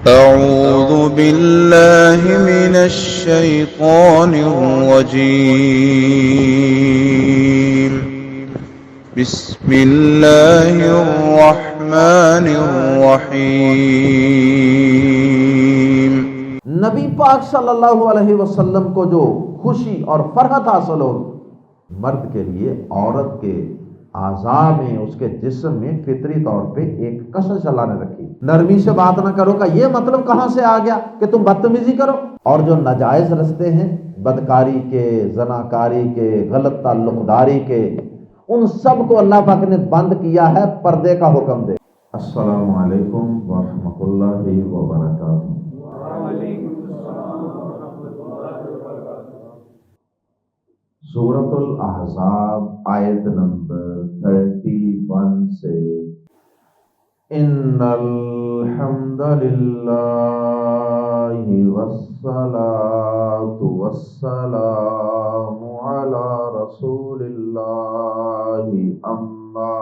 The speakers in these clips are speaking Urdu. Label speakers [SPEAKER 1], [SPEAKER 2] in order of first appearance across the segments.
[SPEAKER 1] أعوذ بالله من الشيطان الرجيم. بسم الله الرحمن الرحيم.
[SPEAKER 2] نبی پاک صلی اللہ علیہ وسلم کو جو خوشی اور فرحت حاصل ہو، مرد کے لیے عورت کے اعضاء میں، اس کے جسم میں فطری طور پہ ایک کشش اللہ نے رکھی۔ نرمی سے بات نہ کرو کا یہ مطلب کہاں سے آ گیا کہ تم بدتمیزی کرو؟ اور جو ناجائز رستے ہیں بدکاری کے، زناکاری کے، غلط تعلق داری کے، ان سب کو اللہ پاک نے بند کیا ہے پردے کا حکم دے۔ السلام علیکم ورحمۃ اللہ وبرکاتہ۔ سورۃ الاحزاب آیت نمبر 31 سے ان الحمد للہ والصلاة والسلام علی رسول اللہ اما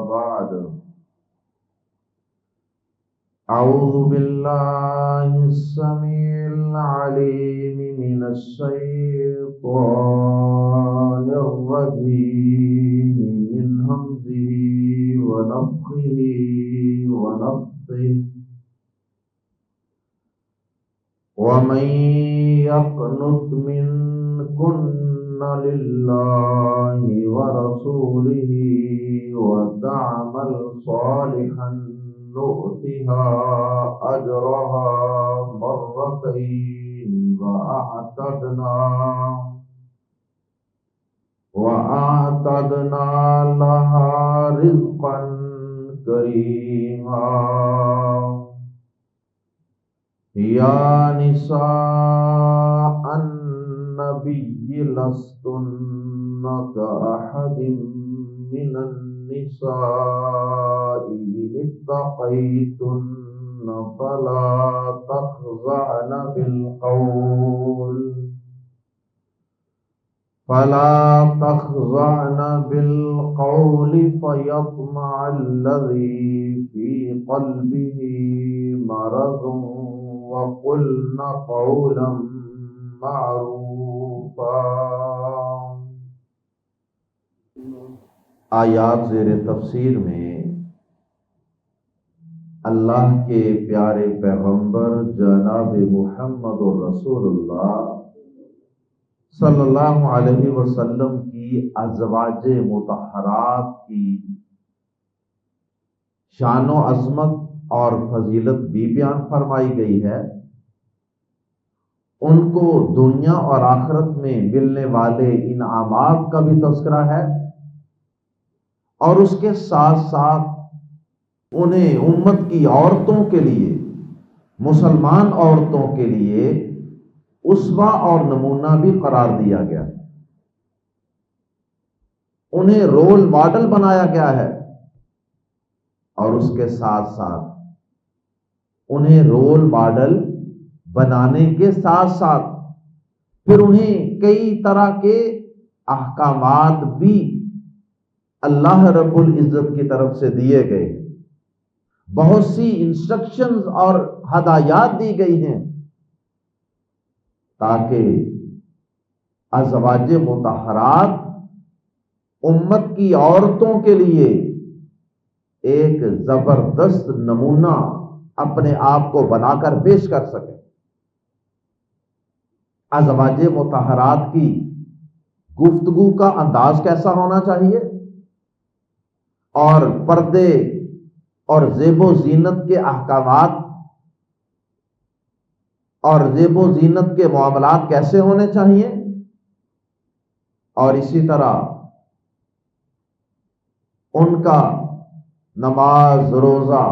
[SPEAKER 2] بعد اعوذ باللہ السمیع العلیم من الشیطان الرجیم من ہمزہ ونفخہ ونفثہ ومن یقنت منکن للہ ورسولہ وتعمل صالحا نؤتها أجرها مرتين وأعتدنا لها رزقا كريما يا نساء النبي لستن كأحد من النساء إن اتقيتن فلا تخضعن بالقول فيطمع الذي في قلبه مرض وقلن قولا معروفا۔ آیات زیر تفسیر میں اللہ کے پیارے پیغمبر جناب محمد الرسول اللہ صلی اللہ علیہ وسلم کی ازواج مطہرات کی شان و عظمت اور فضیلت بھی بیان فرمائی گئی ہے، ان کو دنیا اور آخرت میں ملنے والے انعامات کا بھی تذکرہ ہے، اور اس کے ساتھ ساتھ انہیں امت کی عورتوں کے لیے، مسلمان عورتوں کے لیے اسوہ اور نمونہ بھی قرار دیا گیا، انہیں رول ماڈل بنایا گیا ہے، اور اس کے ساتھ ساتھ انہیں رول ماڈل بنانے کے ساتھ ساتھ پھر انہیں کئی طرح کے احکامات بھی اللہ رب العزت کی طرف سے دیے گئے، بہت سی انسٹرکشنز اور ہدایات دی گئی ہیں تاکہ ازواج مطہرات امت کی عورتوں کے لیے ایک زبردست نمونہ اپنے آپ کو بنا کر پیش کر سکیں۔ ازواج مطہرات کی گفتگو کا انداز کیسا ہونا چاہیے، اور پردے اور زیب و زینت کے احکامات اور زیب و زینت کے معاملات کیسے ہونے چاہیے، اور اسی طرح ان کا نماز، روزہ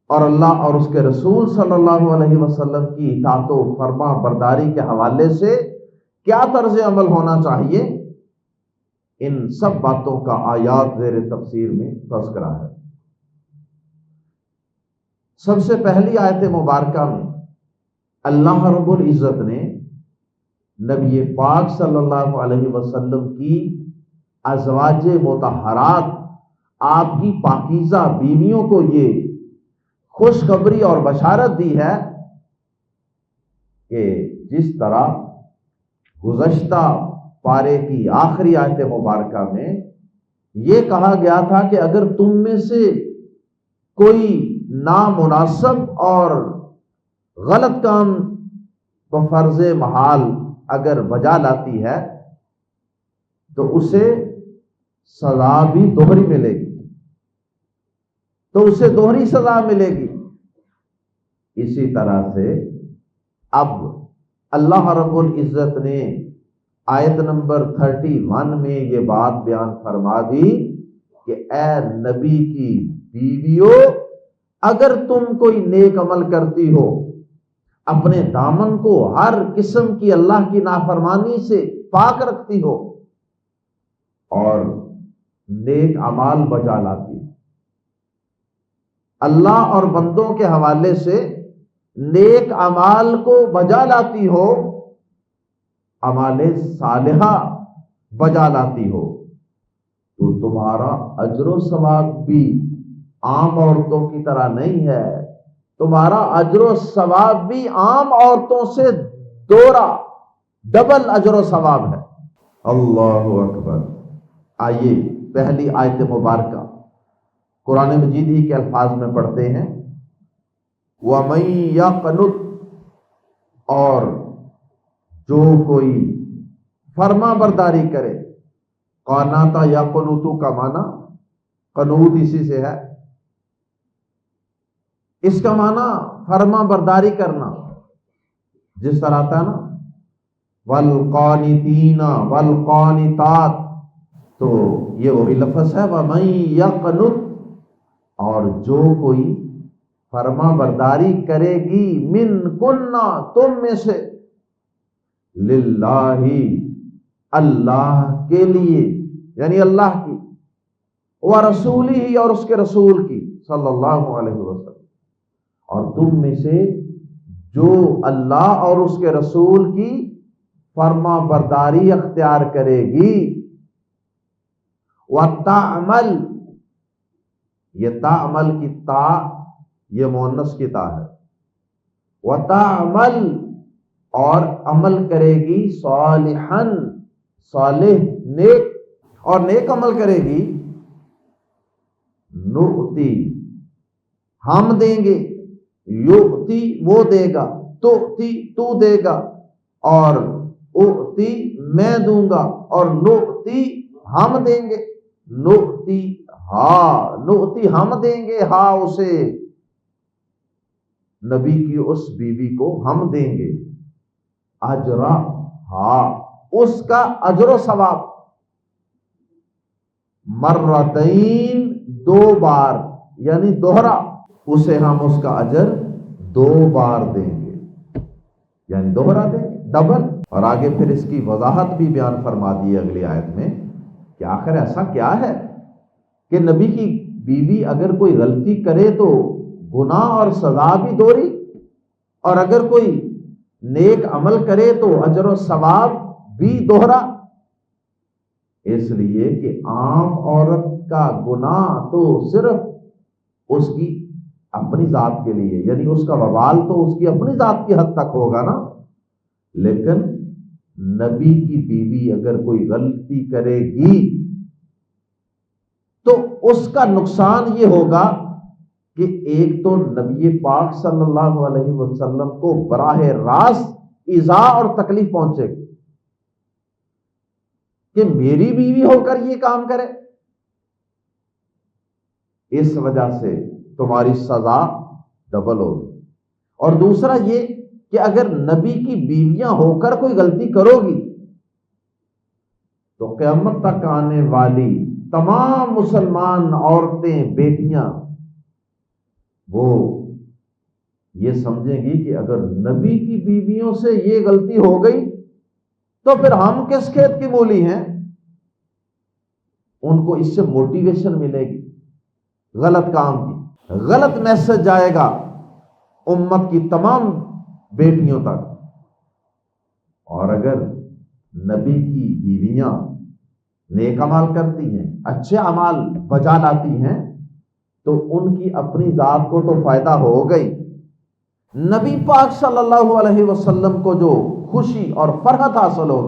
[SPEAKER 2] اور اللہ اور اس کے رسول صلی اللہ علیہ وسلم کی اطاعت و فرما برداری کے حوالے سے کیا طرز عمل ہونا چاہیے، ان سب باتوں کا آیات زیر تفسیر میں تذکرہ ہے۔ سب سے پہلی آیت مبارکہ میں اللہ رب العزت نے نبی پاک صلی اللہ علیہ وسلم کی ازواج مطہرات، آپ کی پاکیزہ بیویوں کو یہ خوشخبری اور بشارت دی ہے کہ جس طرح گزشتہ پارے کی آخری آیت مبارکہ میں یہ کہا گیا تھا کہ اگر تم میں سے کوئی نامناسب اور غلط کام بفرض محال اگر بجا لاتی ہے تو اسے سزا بھی دوہری ملے گی، تو اسے دوہری سزا ملے گی۔ اسی طرح سے اب اللہ رب العزت نے آیت نمبر 31 میں یہ بات بیان فرما دی کہ اے نبی کی بیویو، اگر تم کوئی نیک عمل کرتی ہو، اپنے دامن کو ہر قسم کی اللہ کی نافرمانی سے پاک رکھتی ہو اور نیک اعمال بجا لاتی ہو، اللہ اور بندوں کے حوالے سے نیک اعمال کو بجا لاتی ہو، اعمال صالحہ بجا لاتی ہو، تو تمہارا اجر و ثواب بھی عام عورتوں کی طرح نہیں ہے، تمہارا اجر و ثواب بھی عام عورتوں سے دوہرا ڈبل اجر و ثواب ہے۔ اللہ اکبر۔ آئیے پہلی آیت مبارکہ قرآن مجید ہی کے الفاظ میں پڑھتے ہیں، وَمَن يَقْنُتْ، اور جو کوئی فرما برداری کرے، قاناتا یا قنوتو کا معنی قنوت اسی سے ہے، اس کا معنی فرما برداری کرنا، جس طرح آتا ہے نا والقانتین والقانتات، تو یہ وہی لفظ ہے وَمَن يَقْنُتْ، اور جو کوئی فرما برداری کرے گی من کننا، تم میں سے، للہ، اللہ کے لیے، یعنی اللہ کی، ورسولہ، اور اس کے رسول کی صلی اللہ علیہ وسلم، اور تم میں سے جو اللہ اور اس کے رسول کی فرما برداری اختیار کرے گی، وَتَعْمَلْ، یہ تعمل کی تا یہ مؤنث کی تا ہے، وَتَعْمَلْ، اور عمل کرے گی، صالحاً، صالح نیک، اور نیک عمل کرے گی، نؤتی، ہم دیں گے، یؤتی وہ دے گا، تؤتی تو دے گا، اور اؤتی میں دوں گا، اور نؤتی ہم دیں گے، نؤتی ہا، نؤتی ہم دیں گے، ہا اسے، نبی کی اس بیوی کو ہم دیں گے، اجرا، ہا اس کا اجر و ثواب، مرتین، دو بار، یعنی دوہرا، اسے ہم اس کا اجر دو بار دیں گے، یعنی دوہرا دیں گے، ڈبل۔ اور آگے پھر اس کی وضاحت بھی بیان فرما دی ہے اگلی آیت میں کہ آخر ایسا کیا ہے کہ نبی کی بیوی اگر کوئی غلطی کرے تو گناہ اور سزا بھی دوہری، اور اگر کوئی نیک عمل کرے تو اجر و ثواب بھی دوہرا، اس لیے کہ عام عورت کا گناہ تو صرف اس کی اپنی ذات کے لیے، یعنی اس کا وبال تو اس کی اپنی ذات کی حد تک ہوگا نا، لیکن نبی کی بیوی اگر کوئی غلطی کرے گی تو اس کا نقصان یہ ہوگا کہ ایک تو نبی پاک صلی اللہ علیہ وسلم کو براہ راست ایذا اور تکلیف پہنچے گی کہ میری بیوی ہو کر یہ کام کرے، اس وجہ سے تمہاری سزا ڈبل ہوگی۔ اور دوسرا یہ کہ اگر نبی کی بیویاں ہو کر کوئی غلطی کرو گی تو قیامت تک آنے والی تمام مسلمان عورتیں، بیٹیاں، وہ یہ سمجھیں گی کہ اگر نبی کی بیویوں سے یہ غلطی ہو گئی تو پھر ہم کس کھیت کی مولی ہیں۔ ان کو اس سے موٹیویشن ملے گی غلط کام کی، غلط میسج جائے گا امت کی تمام بیٹیوں تک۔ اور اگر نبی کی بیویاں نیک اعمال کرتی ہیں، اچھے اعمال بجا لاتی ہیں، تو ان کی اپنی ذات کو تو فائدہ ہو گئی، نبی پاک صلی اللہ علیہ وسلم کو جو خوشی اور فرحت حاصل ہو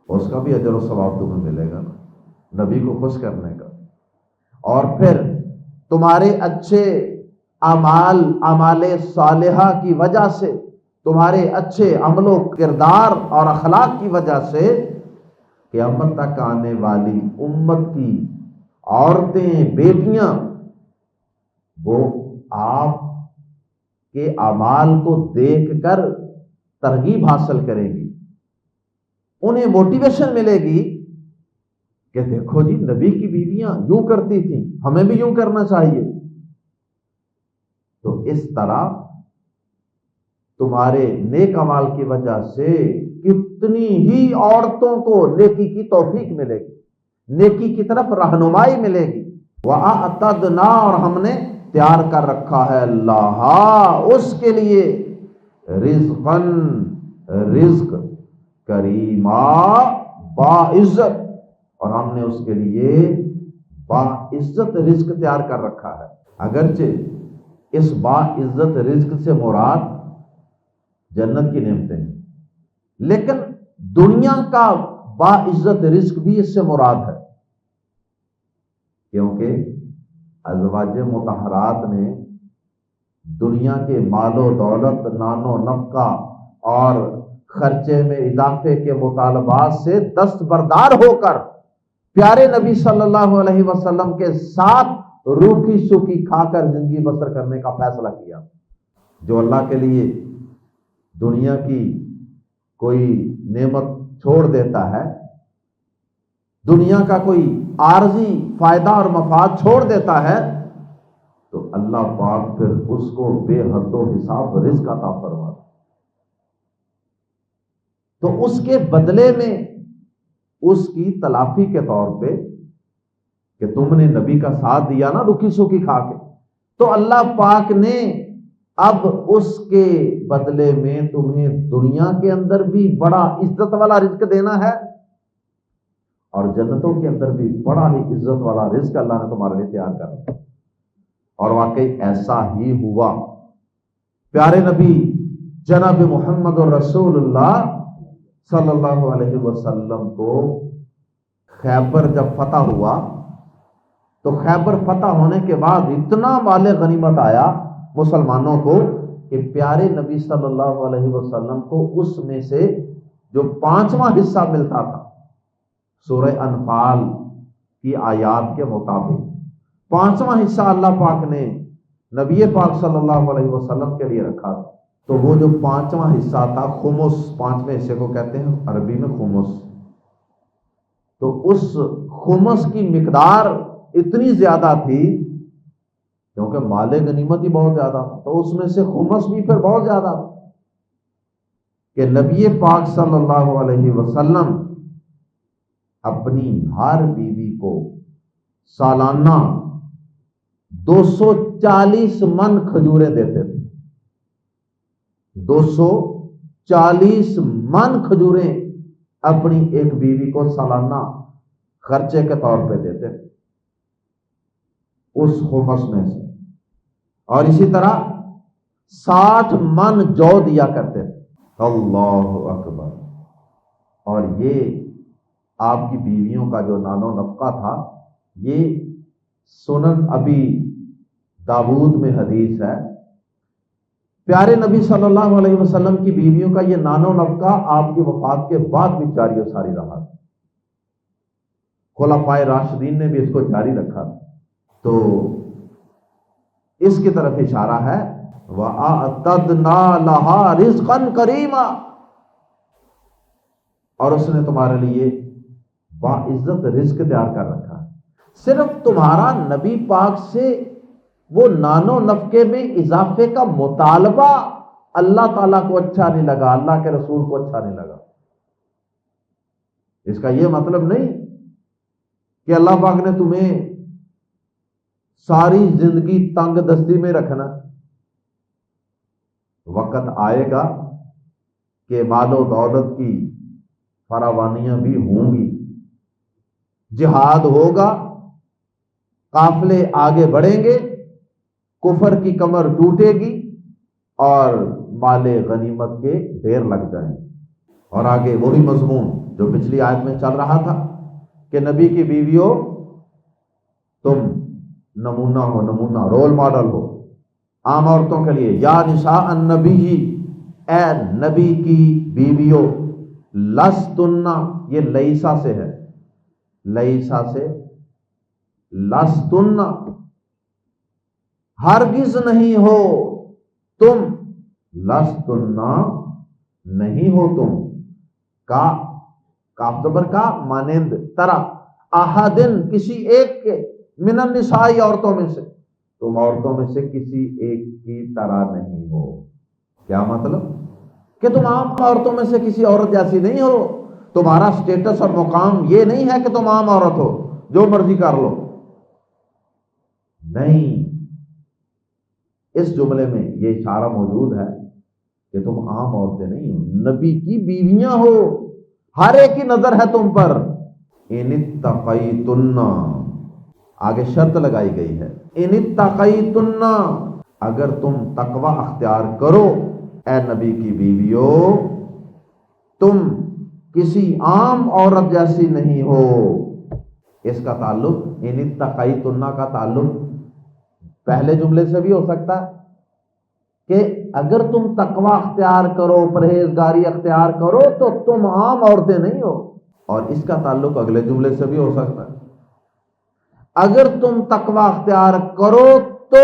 [SPEAKER 2] اس کا بھی اجر و ثواب تمہیں ملے گا نا، نبی کو خوش کرنے کا۔ اور پھر تمہارے اچھے اعمال صالحہ کی وجہ سے، تمہارے اچھے عمل و کردار اور اخلاق کی وجہ سے قیامت تک آنے والی امت کی عورتیں، بیٹیاں، وہ آپ کے اعمال کو دیکھ کر ترغیب حاصل کریں گی، انہیں موٹیویشن ملے گی کہ دیکھو جی نبی کی بیویاں یوں کرتی تھیں، ہمیں بھی یوں کرنا چاہیے۔ تو اس طرح تمہارے نیک اعمال کی وجہ سے کتنی ہی عورتوں کو نیکی کی توفیق ملے گی، نیکی کی طرف رہنمائی ملے گی۔ وَأَعْتَدْنَا، اور ہم نے تیار کر رکھا ہے اللہ اس کے لیے رزقاً، رزق، کریما، باعزت، اور ہم نے اس کے لیے باعزت رزق تیار کر رکھا ہے۔ اگرچہ اس باعزت رزق سے مراد جنت کی نعمتیں ہیں، لیکن دنیا کا باعزت رزق بھی اس سے مراد ہے، کیونکہ ازواج مطہرات نے دنیا کے مال و دولت، نان و نفقہ اور خرچے میں اضافے کے مطالبات سے دستبردار ہو کر پیارے نبی صلی اللہ علیہ وسلم کے ساتھ روکھی سوکھی کھا کر زندگی بسر کرنے کا فیصلہ کیا۔ جو اللہ کے لیے دنیا کی کوئی نعمت چھوڑ دیتا ہے، دنیا کا کوئی عارضی فائدہ اور مفاد چھوڑ دیتا ہے، تو اللہ پاک پھر اس کو بے حد و حساب رزق عطا فرماتا، تو اس کے بدلے میں اس کی تلافی کے طور پہ کہ تم نے نبی کا ساتھ دیا نا رکی سوکی کھا کے، تو اللہ پاک نے اب اس کے بدلے میں تمہیں دنیا کے اندر بھی بڑا عزت والا رزق دینا ہے، اور جنتوں کے اندر بھی بڑا ہی عزت والا رزق اللہ نے تمہارے لیے تیار کر رکھا۔ اور واقعی ایسا ہی ہوا۔ پیارے نبی جناب محمد رسول اللہ صلی اللہ علیہ وسلم کو خیبر جب فتح ہوا تو خیبر فتح ہونے کے بعد اتنا مال غنیمت آیا مسلمانوں کو کہ پیارے نبی صلی اللہ علیہ وسلم کو اس میں سے جو 5واں حصہ ملتا تھا، سورہ انفال کی آیات کے مطابق 5واں حصہ اللہ پاک نے نبی پاک صلی اللہ علیہ وسلم کے لیے رکھا تھا۔ تو وہ جو 5واں حصہ تھا، خمس، 5ویں حصے کو کہتے ہیں عربی میں خمس، تو اس خمس کی مقدار اتنی زیادہ تھی کیونکہ مال غنیمت ہی بہت زیادہ تھا، تو اس میں سے خمس بھی پھر بہت زیادہ تھا کہ نبی پاک صلی اللہ علیہ وسلم اپنی ہر بیوی کو سالانہ 240 من کھجوریں دیتے تھے، 240 من کھجوریں اپنی ایک بیوی کو سالانہ خرچے کے طور پہ دیتے تھے اس خمس میں سے، اور اسی طرح 60 من جو دیا کرتے تھے۔ اللہ اکبر۔ اور یہ آپ کی بیویوں کا جو نان و نفقہ تھا، یہ سنن ابی داود میں حدیث ہے، پیارے نبی صلی اللہ علیہ وسلم کی بیویوں کا یہ نان و نفقہ آپ کی وفات کے بعد بھی جاری و ساری رہا، خلفائے راشدین نے بھی اس کو جاری رکھا۔ تو اس کی طرف اشارہ ہے وَأَعْتَدْنَا لَهَا رِزْقًا كَرِيمًا، اور اس نے تمہارے لیے باعزت رزق تیار کر رکھا ہے۔ صرف تمہارا نبی پاک سے وہ نان و نفقے میں اضافے کا مطالبہ اللہ تعالیٰ کو اچھا نہیں لگا، اللہ کے رسول کو اچھا نہیں لگا۔ اس کا یہ مطلب نہیں کہ اللہ پاک نے تمہیں ساری زندگی تنگ دستی میں رکھنا۔ وقت آئے گا کہ مال و دولت کی فراوانیاں بھی ہوں گی، جہاد ہوگا، قافلے آگے بڑھیں گے، کفر کی کمر ٹوٹے گی اور مال غنیمت کے ڈھیر لگ جائیں گے۔ اور آگے وہی مضمون جو پچھلی آیت میں چل رہا تھا کہ نبی کی بیویوں تم نمونہ ہو، نمونہ رول ماڈل ہو عام عورتوں کے لیے۔ یا نساء النبی، اے نبی کی بیویوں، لستن، یہ لیسا سے ہے، لیسا سے لستن، ہرگز نہیں ہو تم، لستن نہیں ہو تم، کا کاف زبر کا مانند، طرح، احدن کسی ایک کے، من النساء عورتوں میں سے، تم عورتوں میں سے کسی ایک کی طرح نہیں ہو۔ کیا مطلب؟ کہ تم عام عورتوں میں سے کسی عورت جیسی نہیں ہو، تمہارا سٹیٹس اور مقام یہ نہیں ہے کہ تم عام عورت ہو جو مرضی کر لو، نہیں۔ اس جملے میں یہ اشارہ موجود ہے کہ تم عام عورتیں نہیں ہو، نبی کی بیویاں ہو، ہر ایک کی نظر ہے تم پر۔ ان اتقیتن، آگے شرط لگائی گئی ہے، ان اتقیتن، اگر تم تقوی اختیار کرو اے نبی کی بیویوں، تم کسی عام عورت جیسی نہیں ہو۔ اس کا تعلق، ان اتقیتن کا تعلق پہلے جملے سے بھی ہو سکتا ہے کہ اگر تم تقوی اختیار کرو، پرہیزگاری اختیار کرو تو تم عام عورتیں نہیں ہو، اور اس کا تعلق اگلے جملے سے بھی ہو سکتا ہے، اگر تم تقوی اختیار کرو تو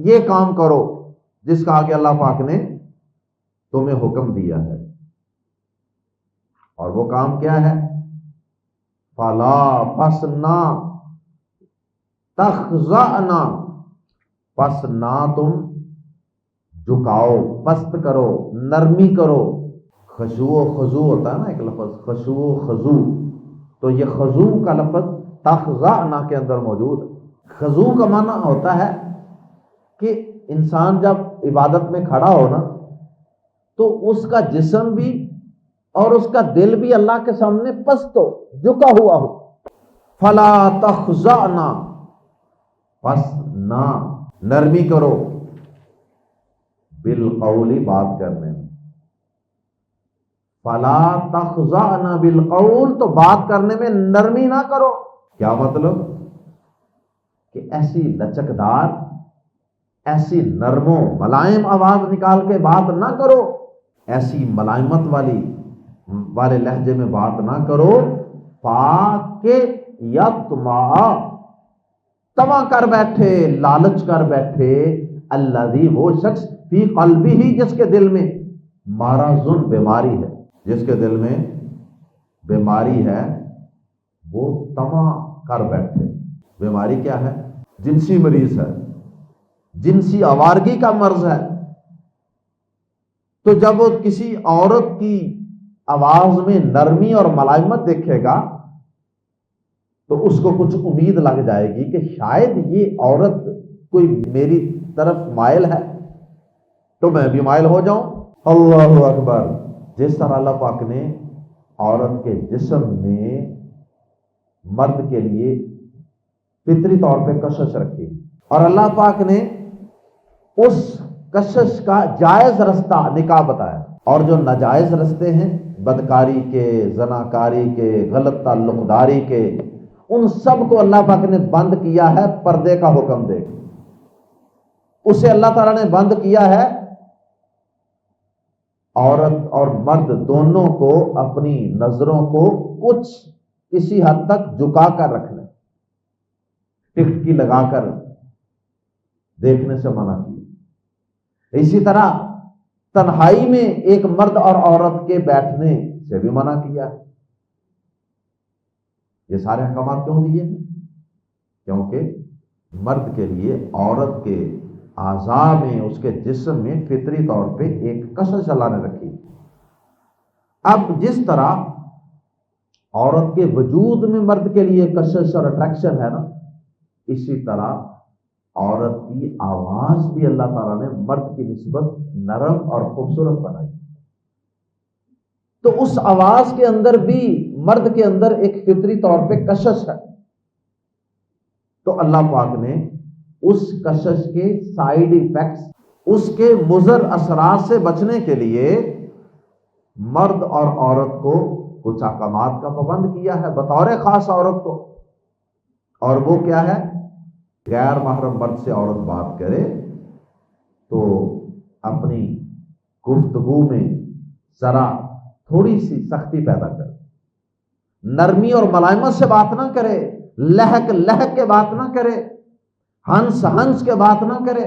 [SPEAKER 2] یہ کام کرو جس کا آگے اللہ پاک نے تمہیں حکم دیا ہے، اور وہ کام کیا ہے؟ فلا، پس نہ، تخضعنا، پس نہ تم جھکاؤ، پست کرو، نرمی کرو۔ خشوع و خضوع ہوتا ہے نا ایک لفظ، خشوع و خضوع، تو یہ خضوع کا لفظ تخضعنا کے اندر موجود ہے۔ خضوع کا معنی ہوتا ہے کہ انسان جب عبادت میں کھڑا ہو نا تو اس کا جسم بھی اور اس کا دل بھی اللہ کے سامنے پست ہو، جھکا ہوا ہو۔ فلا تخضعنا، پس نہ نرمی کرو، بالقول، بات کرنے میں۔ فلا تخضعن بالقول، تو بات کرنے میں نرمی نہ کرو۔ کیا مطلب؟ کہ ایسی لچکدار، ایسی نرم و ملائم آواز نکال کے بات نہ کرو، ایسی ملائمت والے لہجے میں بات نہ کرو، پاکے یطمع، طمع کر بیٹھے، لالچ کر بیٹھے، الذی، وہ شخص، فی قلبہ، جس کے دل میں مرض، بیماری ہے، جس کے دل میں بیماری ہے وہ طمع کر بیٹھے۔ بیماری کیا ہے؟ جنسی مریض ہے، جنسی آوارگی کا مرض ہے۔ تو جب وہ کسی عورت کی آواز میں نرمی اور ملائمت دیکھے گا تو اس کو کچھ امید لگ جائے گی کہ شاید یہ عورت کوئی میری طرف مائل ہے تو میں بھی مائل ہو جاؤں۔ اللہ اکبر۔ جس طرح اللہ پاک نے عورت کے جسم میں مرد کے لیے فطری طور پہ کشش رکھی، اور اللہ پاک نے اس کشش کا جائز رستہ نکاح بتایا، اور جو ناجائز رستے ہیں بدکاری کے، زناکاری کے، غلط تعلق داری کے، ان سب کو اللہ پاک نے بند کیا ہے پردے کا حکم دے کے۔ اسے اللہ تعالیٰ نے بند کیا ہے عورت اور مرد دونوں کو اپنی نظروں کو کچھ کسی حد تک جھکا کر رکھنے، ٹکٹکی لگا کر دیکھنے سے منع کیا۔ اسی طرح تنہائی میں ایک مرد اور عورت کے بیٹھنے سے بھی منع کیا ہے۔ یہ سارے احکامات کیوں دیے ہیں؟ کیونکہ مرد کے لیے عورت کے اعضاء میں، اس کے جسم میں فطری طور پہ ایک کشش اللہ نے رکھی۔ اب جس طرح عورت کے وجود میں مرد کے لیے کشش اور اٹریکشن ہے نا، اسی طرح عورت کی آواز بھی اللہ تعالیٰ نے مرد کی نسبت نرم اور خوبصورت بنائی، تو اس آواز کے اندر بھی مرد کے اندر ایک فطری طور پہ کشش ہے، تو اللہ پاک نے اس کشش کے سائیڈ ایفیکٹس، اس کے مضر اثرات سے بچنے کے لیے مرد اور عورت کو کچھ احکامات کا پابند کیا ہے بطور خاص عورت کو، اور وہ کیا ہے؟ غیر محرم مرد سے عورت بات کرے تو اپنی گفتگو میں ذرا تھوڑی سی سختی پیدا کرے، نرمی اور ملائمت سے بات نہ کرے، لہک لہک کے بات نہ کرے، ہنس ہنس کے بات نہ کرے،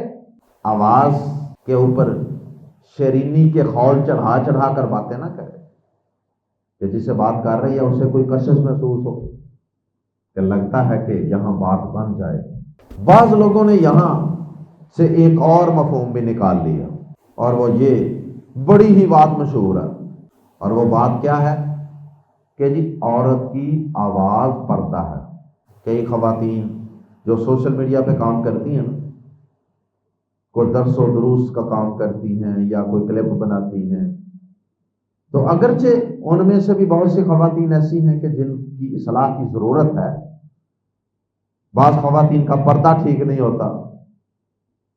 [SPEAKER 2] آواز کے اوپر شیرینی کے خول چڑھا چڑھا کر باتیں نہ کرے کہ جسے بات کر رہی ہے اسے کوئی کشش محسوس ہو کہ لگتا ہے کہ یہاں بات بن جائے۔ بعض لوگوں نے یہاں سے ایک اور مفہوم بھی نکال لیا، اور وہ یہ بڑی ہی بات مشہور ہے، اور وہ بات کیا ہے کہ جی عورت کی آواز پردہ ہے۔ کئی خواتین جو سوشل میڈیا پہ کام کرتی ہیں، کوئی درس و دروس کا کام کرتی ہیں یا کوئی کلپ بناتی ہیں، تو اگرچہ ان میں سے بھی بہت سی خواتین ایسی ہیں کہ جن کی اصلاح کی ضرورت ہے، بعض خواتین کا پردہ ٹھیک نہیں ہوتا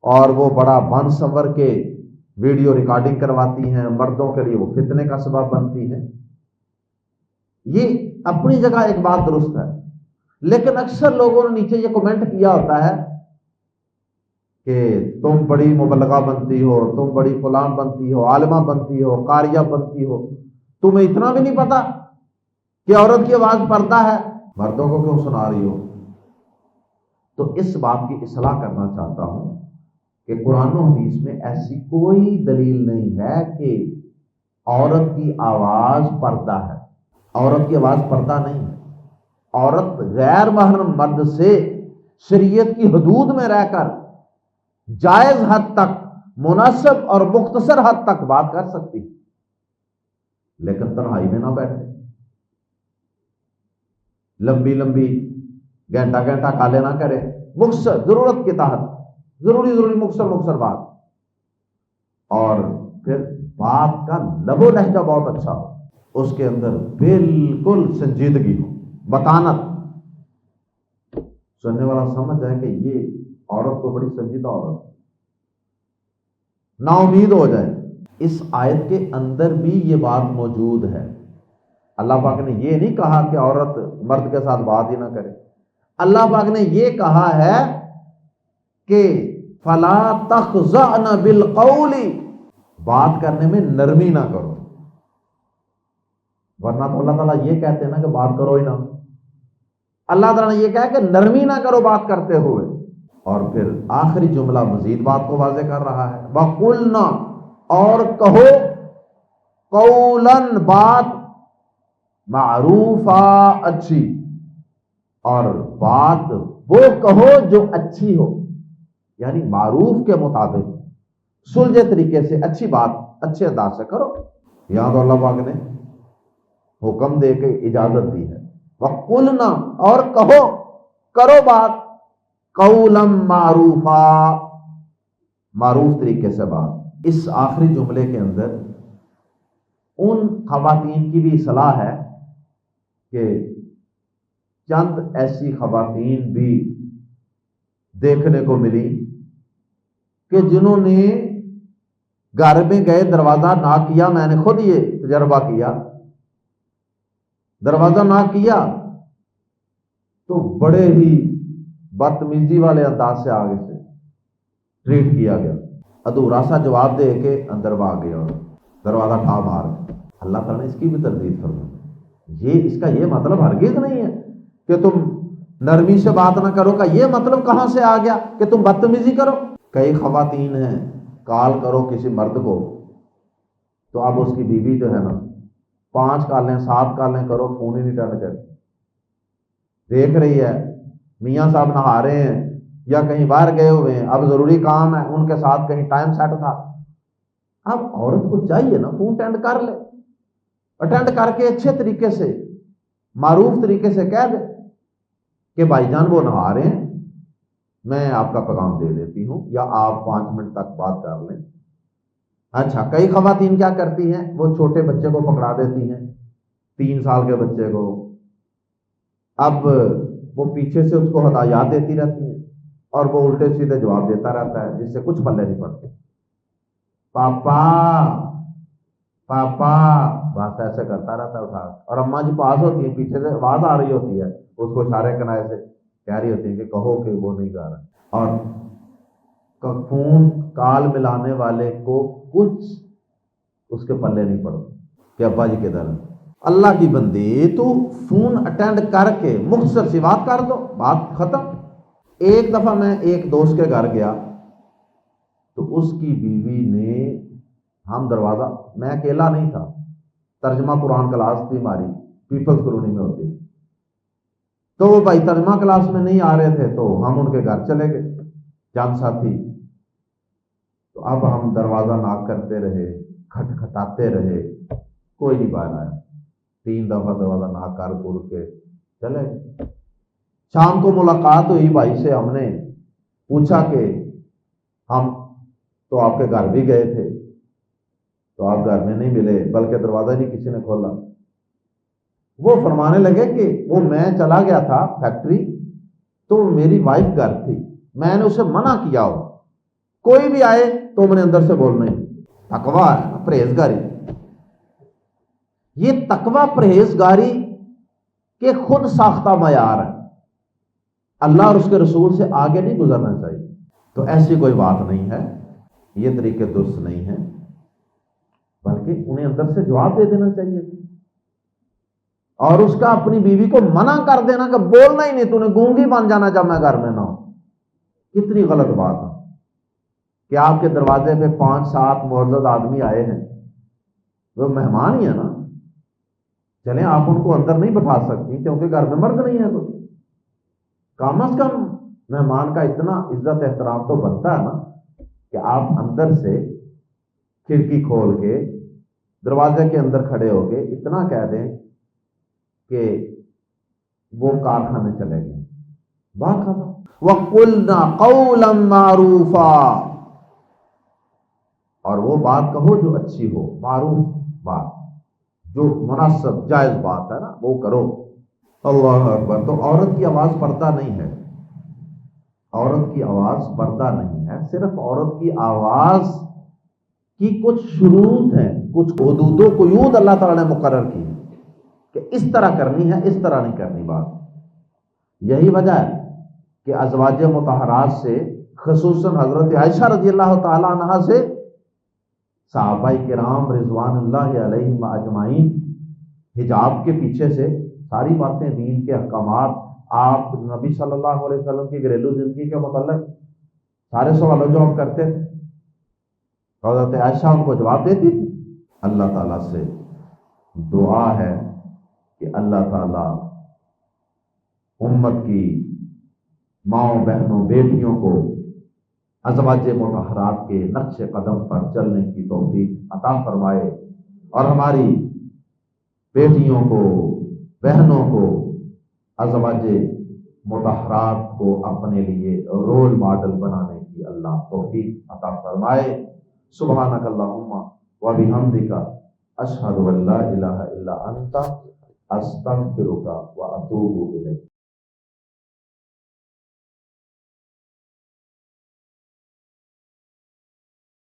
[SPEAKER 2] اور وہ بڑا بن سنور کے ویڈیو ریکارڈنگ کرواتی ہیں، مردوں کے لیے وہ فتنے کا سبب بنتی ہیں۔ یہ اپنی جگہ ایک بات درست ہے، لیکن اکثر لوگوں نے نیچے یہ کمنٹ کیا ہوتا ہے کہ تم بڑی مبلغہ بنتی ہو، تم بڑی فلان بنتی ہو، عالمہ بنتی ہو، قاریہ بنتی ہو، تمہیں اتنا بھی نہیں پتا کہ عورت کی آواز پردہ ہے، مردوں کو کیوں سنا رہی ہو؟ تو اس بات کی اصلاح کرنا چاہتا ہوں کہ قرآن و حدیث میں ایسی کوئی دلیل نہیں ہے کہ عورت کی آواز پردہ ہے۔ عورت کی آواز پردہ نہیں ہے۔ عورت غیر محرم مرد سے شریعت کی حدود میں رہ کر جائز حد تک، مناسب اور مختصر حد تک بات کر سکتی، لیکن تنہائی میں نہ بیٹھے، لمبی لمبی گھنٹہ گھنٹہ کالے نہ کرے، مختصر ضرورت کے تحت ضروری مختصر بات، اور پھر بات کا لب و لہجہ بہت اچھا ہو، اس کے اندر بالکل سنجیدگی ہو، متانت، سننے والا سمجھ جائے کہ یہ عورت تو بڑی سنجیدہ عورت، نا امید ہو جائے۔ اس آیت کے اندر بھی یہ بات موجود ہے۔ اللہ پاک نے یہ نہیں کہا کہ عورت مرد کے ساتھ بات ہی نہ کرے، اللہ پاک نے یہ کہا ہے کہ فلا تخضعن بالقول، بات کرنے میں نرمی نہ کرو، ورنہ تو اللہ تعالیٰ یہ کہتے ہیں نا کہ بات کرو ہی نہ، اللہ تعالیٰ نے یہ کہا کہ نرمی نہ کرو بات کرتے ہوئے، اور پھر آخری جملہ مزید بات کو واضح کر رہا ہے، وَقُلْنَا، اور کہو، قولاً، بات، معروفا، اچھی، اور بات وہ کہو جو اچھی ہو، یعنی معروف کے مطابق سلجھے طریقے سے اچھی بات اچھے انداز سے کرو۔ یہاں تو اللہ پاک نے حکم دے کے اجازت دی ہے، وَقُلْنَا، اور کہو، کرو بات، قولا معروفا، معروف طریقے سے بات۔ اس آخری جملے کے اندر ان خواتین کی بھی اصلاح ہے کہ چند ایسی خواتین بھی دیکھنے کو ملی کہ جنہوں نے گھر میں گئے دروازہ ناک کیا، میں نے خود یہ تجربہ کیا، دروازہ ناک کیا تو بڑے ہی بدتمیزی والے انداز سے آگے سے ٹریٹ کیا گیا، ادھورا سا جواب دے کے اندر بھاگ گیا اور دروازہ ٹھا مار۔ اللہ تعالیٰ نے اس کی بھی تردید فرمائی۔ یہ اس کا یہ مطلب ہرگز نہیں ہے کہ تم نرمی سے بات نہ کرو، کا یہ مطلب کہاں سے آ گیا کہ تم بدتمیزی کرو؟ کئی خواتین ہیں، کال کرو کسی مرد کو تو اب اس کی بیوی جو ہے نا 5 کالیں 7 کالیں کرو، فون ہی نہیں اٹینڈ کرتی، دیکھ رہی ہے میاں صاحب نہا رہے ہیں یا کہیں باہر گئے ہوئے ہیں، اب ضروری کام ہے ان کے ساتھ، کہیں ٹائم سیٹ تھا۔ اب عورت کو چاہیے نا فون اٹینڈ کر لے، اٹینڈ کر کے اچھے طریقے سے معروف طریقے سے کہہ دے کہ بھائی جان وہ نہا رہے ہیں، میں آپ کا پیغام دے دیتی ہوں، یا آپ 5 منٹ تک بات کر لیں۔ اچھا، کئی خواتین کیا کرتی ہیں، وہ چھوٹے بچے کو پکڑا دیتی ہیں، 3 سال کے بچے کو، اب وہ پیچھے سے اس کو ہدایات دیتی رہتی ہیں اور وہ الٹے سیدھے جواب دیتا رہتا ہے جس سے کچھ پلے نہیں پڑتے. پاپا پاپا بس ایسے کرتا رہتا ہے اٹھا. اور اماں جی پاس ہوتی ہیں، پیچھے سے آواز آ رہی ہوتی ہے، اس کو اشارے کنائے سے کہہ رہی ہوتی ہے کہ کہو کہ وہ نہیں گا رہا. اور فون کال ملانے والے کو کچھ اس کے پلے نہیں پڑتے کہ ابا جی کدھر ہیں. اللہ کی بندی، تو فون اٹینڈ کر کے مختصر سی بات کر دو، بات ختم. ایک دفعہ میں ایک دوست کے گھر گیا تو اس کی بیوی نے ہم دروازہ، میں اکیلا نہیں تھا، ترجمہ قرآن کلاس تھی ہماری، پیپلز کالونی میں ہوتی. تو وہ بھائی ترجمہ کلاس میں نہیں آ رہے تھے تو ہم ان کے گھر چلے گئے چند ساتھی. تو اب ہم دروازہ ناک کرتے رہے، کھٹکھٹاتے رہے، کوئی نہیں باہر آیا. 3 دفعہ دروازہ ناک کر کے چلے گئے. شام کو ملاقات ہوئی بھائی سے، ہم نے پوچھا کہ ہم تو آپ کے گھر بھی گئے تھے تو آپ گھر میں نہیں ملے، بلکہ دروازہ نہیں کسی نے کھولا. وہ فرمانے لگے کہ وہ میں چلا گیا تھا فیکٹری تو میری وائف گھر تھی، میں نے اسے منع کیا ہو کوئی بھی آئے تو میں نے اندر سے بولنا ہی. تقویٰ ہے، پرہیزگاری. یہ تقویٰ پرہیزگاری کے خود ساختہ معیار ہے، اللہ اور اس کے رسول سے آگے نہیں گزرنا چاہیے. تو ایسی کوئی بات نہیں ہے، یہ طریقے درست نہیں ہیں، بلکہ انہیں اندر سے جواب دے دینا چاہیے اور اس کا اپنی بیوی کو منع کر دینا کہ بولنا ہی نہیں، تو نے گونگی بن جانا جب میں گھر میں نہ ہوں. کتنی غلط بات ہے کہ آپ کے دروازے پہ 5-7 معزز آدمی آئے ہیں، وہ مہمان ہی ہے نا. چلیں آپ ان کو اندر نہیں بٹھا سکتی کیونکہ گھر میں مرد نہیں ہے کوئی، کم از کم مہمان کا اتنا عزت احترام تو بنتا ہے نا کہ آپ اندر سے کھڑکی کھول کے دروازے کے اندر کھڑے ہو کے اتنا کہہ دیں کہ وہ کارخانے چلے گئے، بات ختم. وَقُلْنَا قَوْلًا مَّعْرُوفًا، اور وہ بات کہو جو اچھی ہو، معروف بات، جو مناسب جائز بات ہے نا وہ کرو. اللہ اکبر. تو عورت کی آواز پردہ نہیں ہے، عورت کی آواز پردہ نہیں ہے. صرف عورت کی آواز کی کچھ شروط ہیں، کچھ حدود و قیود اللہ تعالیٰ نے مقرر کی کہ اس طرح کرنی ہے، اس طرح نہیں کرنی بات. یہی وجہ ہے کہ ازواج مطہرات سے خصوصاً حضرت عائشہ رضی اللہ تعالیٰ عنہا سے صحابہ کرام رضوان اللہ علیہم اجمعین حجاب کے پیچھے سے ساری باتیں، دین کے احکامات، آپ نبی صلی اللہ علیہ وسلم کی گھریلو زندگی کے متعلق سارے سوال و جواب کرتے تھے. حضرت عائشہ ان کو جواب دیتی تھی. اللہ تعالیٰ سے دعا ہے کہ اللہ تعالیٰ امت کی ماؤں بہنوں بیٹیوں کو ازواج مطہرات کے نقش قدم پر چلنے کی توفیق عطا فرمائے اور ہماری بیٹیوں کو، بہنوں کو ازواج مطہرات کو اپنے لیے رول ماڈل بنانے کی اللہ توفیق عطا فرمائے. سبحانک اللہم و بحمدک اشہد ان لا الہ الا انت استغفرک و اتوب الیک.